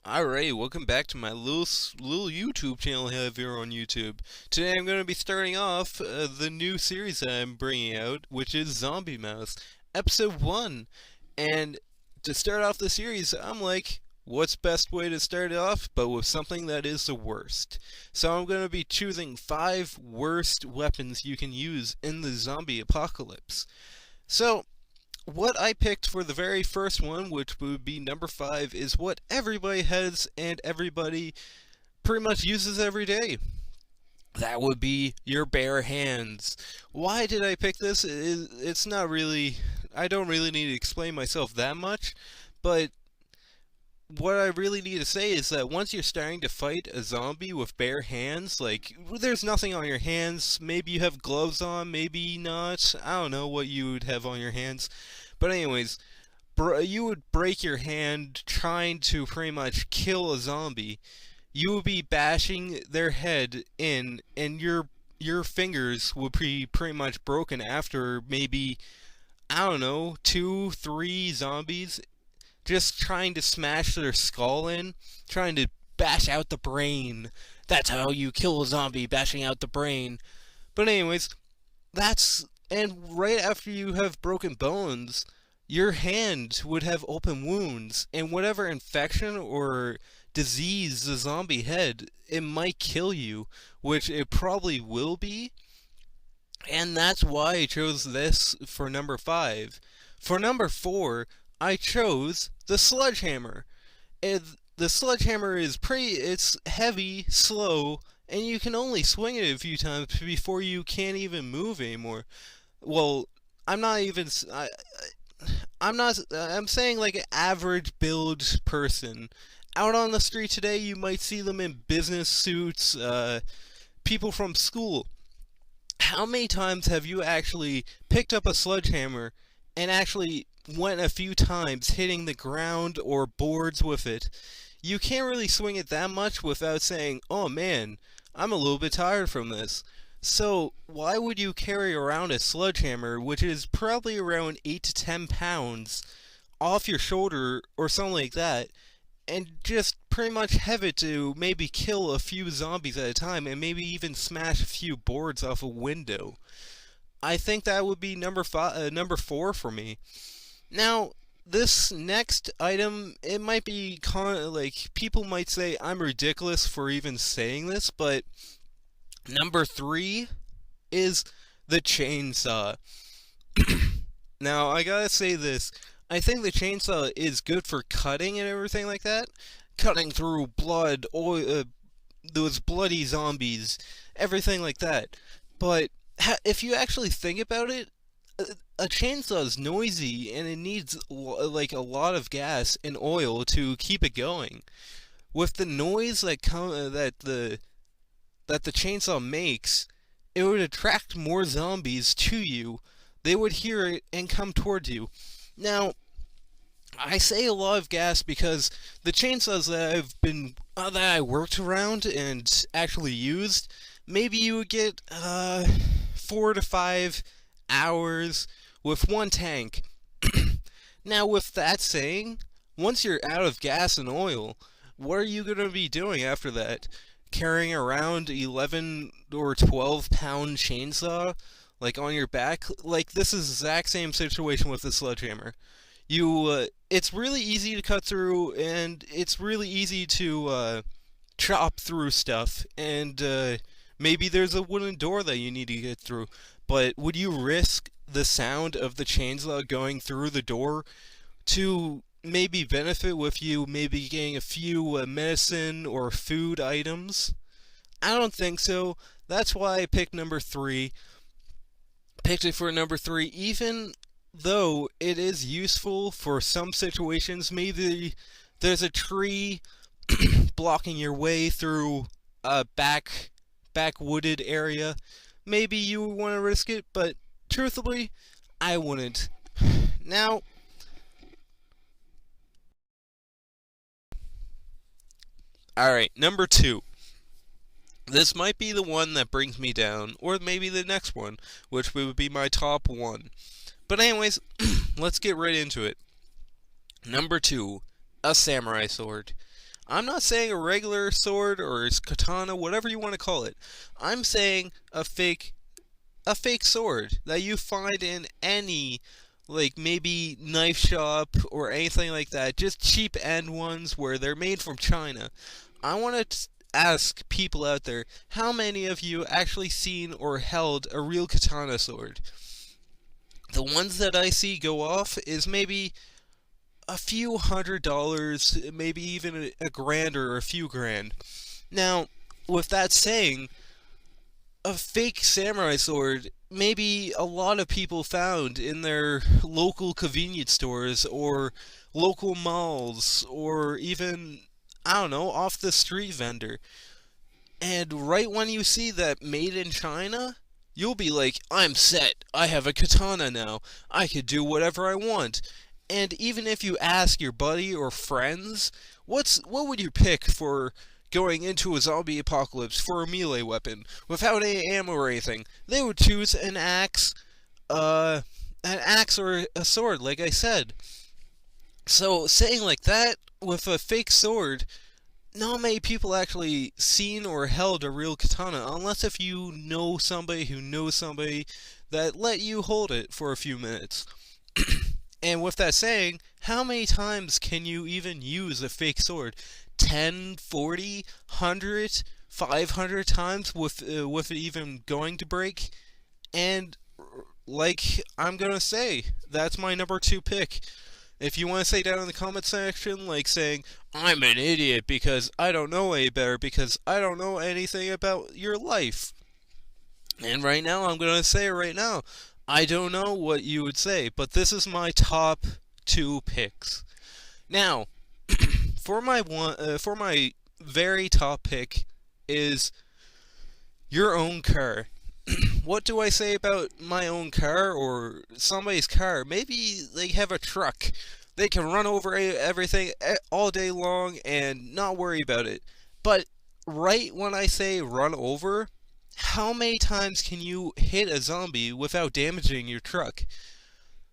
Alright, welcome back to my little YouTube channel I have here on YouTube. Today I'm going to be starting off the new series that I'm bringing out, which is Zombie Mouse, Episode 1. And to start off the series, I'm like, what's best way to start it off but with something that is the worst? So I'm going to be choosing 5 worst weapons you can use in the zombie apocalypse. So, what I picked for the very first one, which would be number 5, is what everybody has and everybody pretty much uses every day. That would be your bare hands. Why did I pick this? It's not really. I don't really need to explain myself that much, but what I really need to say is that once you're starting to fight a zombie with bare hands, like, there's nothing on your hands. Maybe you have gloves on, maybe not. I don't know what you would have on your hands. But anyways, you would break your hand trying to pretty much kill a zombie. You would be bashing their head in, and your fingers would be pretty much broken after maybe, I don't know, 2, 3 zombies just trying to smash their skull in, trying to bash out the brain. That's how you kill a zombie, bashing out the brain. But anyways, and right after you have broken bones, your hand would have open wounds, and whatever infection or disease the zombie had, it might kill you, which it probably will be. And that's why I chose this for number 5. For number 4, I chose the sledgehammer. The sledgehammer is it's heavy, slow, and you can only swing it a few times before you can't even move anymore. Well, I'm not even. I'm not. I'm saying like an average build person. Out on the street today, you might see them in business suits, people from school. How many times have you actually picked up a sledgehammer and actually went a few times hitting the ground or boards with it? You can't really swing it that much without saying, oh man, I'm a little bit tired from this. So, why would you carry around a sledgehammer, which is probably around 8 to 10 pounds, off your shoulder or something like that, and just pretty much have it to maybe kill a few zombies at a time and maybe even smash a few boards off a window? I think that would be number 4 for me. Now, this next item, it might be like people might say I'm ridiculous for even saying this, but number 3 is the chainsaw. Now, I gotta say this. I think the chainsaw is good for cutting and everything like that. Cutting through blood, oil, those bloody zombies, everything like that. But if you actually think about it, a chainsaw is noisy and it needs like a lot of gas and oil to keep it going. With the noise that the chainsaw makes, it would attract more zombies to you. They would hear it and come towards you. Now, I say a lot of gas because the chainsaws that I worked around and actually used, maybe you would get 4 to 5 hours with one tank. Now, with that saying, once you're out of gas and oil, what are you going to be doing after that? Carrying around 11 or 12 pound chainsaw like on your back? Like, this is the exact same situation with the sledgehammer. It's really easy to cut through, and it's really easy to chop through stuff, and maybe there's a wooden door that you need to get through. But would you risk the sound of the chainsaw going through the door to maybe benefit with you maybe getting a few medicine or food items? I don't think so. That's why I picked number 3. Picked it for number 3, even though it is useful for some situations. Maybe there's a tree blocking your way through a backwooded area. Maybe you would want to risk it, but truthfully, I wouldn't. Now, alright, number 2. This might be the one that brings me down, or maybe the next one, which would be my top 1. But anyways, let's get right into it. Number 2, a samurai sword. I'm not saying a regular sword or katana, whatever you want to call it. I'm saying a fake sword that you find in any, like, maybe knife shop or anything like that, just cheap end ones where they're made from China. I want to ask people out there, how many of you actually seen or held a real katana sword? The ones that I see go off is maybe a few $100s, maybe even a grand or a few grand. Now, with that saying, a fake samurai sword maybe a lot of people found in their local convenience stores or local malls or even, I don't know, off the street vendor. And right when you see that made in China, you'll be like, I'm set. I have a katana now. I could do whatever I want. And even if you ask your buddy or friends, what would you pick for going into a zombie apocalypse for a melee weapon without any ammo or anything? They would choose an axe or a sword, like I said. So saying like that with a fake sword, not many people actually seen or held a real katana, unless if you know somebody who knows somebody that let you hold it for a few minutes. And with that saying, how many times can you even use a fake sword? 10, 40, 100, 500 times with it even going to break? And like I'm gonna say, that's my number two pick. If you want to say down in the comment section, like saying, I'm an idiot because I don't know any better, because I don't know anything about your life. And right now, I'm going to say it right now. I don't know what you would say, but this is my top two picks. Now, for my very top pick is your own car. What do I say about my own car or somebody's car? Maybe they have a truck. They can run over everything all day long and not worry about it. But right when I say run over, how many times can you hit a zombie without damaging your truck?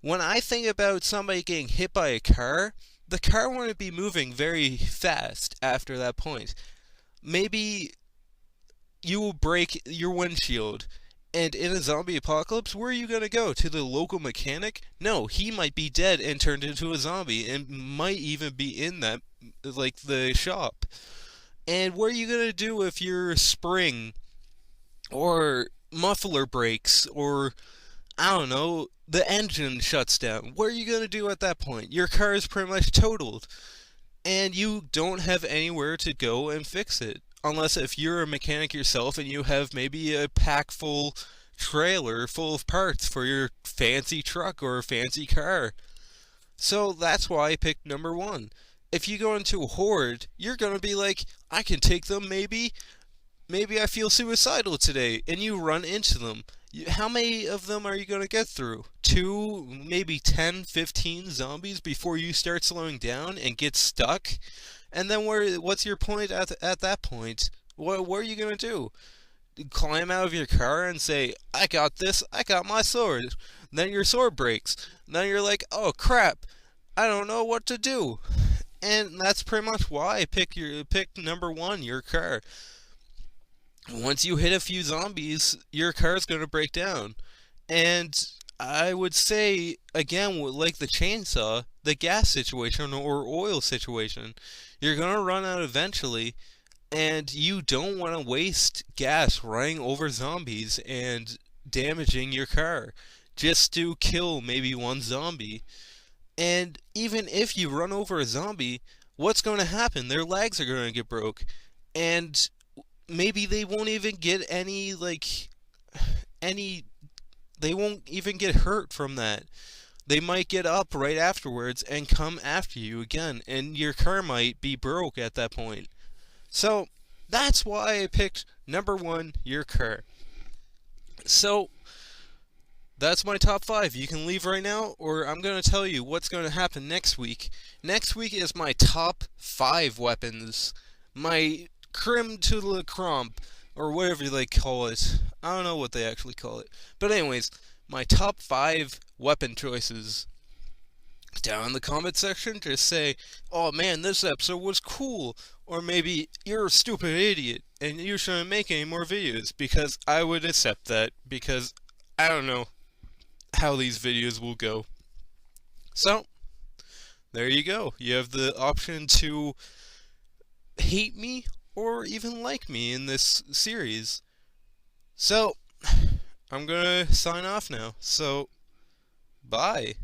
When I think about somebody getting hit by a car, the car wouldn't be moving very fast after that point. Maybe you will break your windshield. And in a zombie apocalypse, where are you going to go? To the local mechanic? No, he might be dead and turned into a zombie and might even be in that, like, the shop. And what are you going to do if your spring or muffler breaks or, I don't know, the engine shuts down? What are you going to do at that point? Your car is pretty much totaled. And you don't have anywhere to go and fix it. Unless if you're a mechanic yourself and you have maybe a pack full trailer full of parts for your fancy truck or fancy car. So that's why I picked number one. If you go into a horde, you're gonna be like, I can take them maybe. Maybe I feel suicidal today, and you run into them. How many of them are you gonna get through? 2, maybe 10, 15 zombies before you start slowing down and get stuck? And then what's your point at that point? What are you going to do? Climb out of your car and say, I got this, I got my sword. Then your sword breaks. Then you're like, oh crap, I don't know what to do. And that's pretty much why I picked number one, your car. Once you hit a few zombies, your car's going to break down. And I would say, again, like the chainsaw, the gas situation or oil situation, you're going to run out eventually, and you don't want to waste gas running over zombies and damaging your car just to kill maybe one zombie. And even if you run over a zombie, what's going to happen? Their legs are going to get broke, and maybe they won't even get they won't even get hurt from that. They might get up right afterwards and come after you again, and your car might be broke at that point. So, that's why I picked number one, your car. So, that's my top 5. You can leave right now, or I'm going to tell you what's going to happen next week. Next week is my top 5 weapons. My creme to la creme, or whatever they call it. I don't know what they actually call it. But anyways, my top 5 weapon choices. down in the comment section, just say, oh man, this episode was cool, or maybe you're a stupid idiot and you shouldn't make any more videos, because I would accept that, because I don't know how these videos will go. So, there you go. You have the option to hate me or even like me in this series. So, I'm gonna sign off now. So, bye.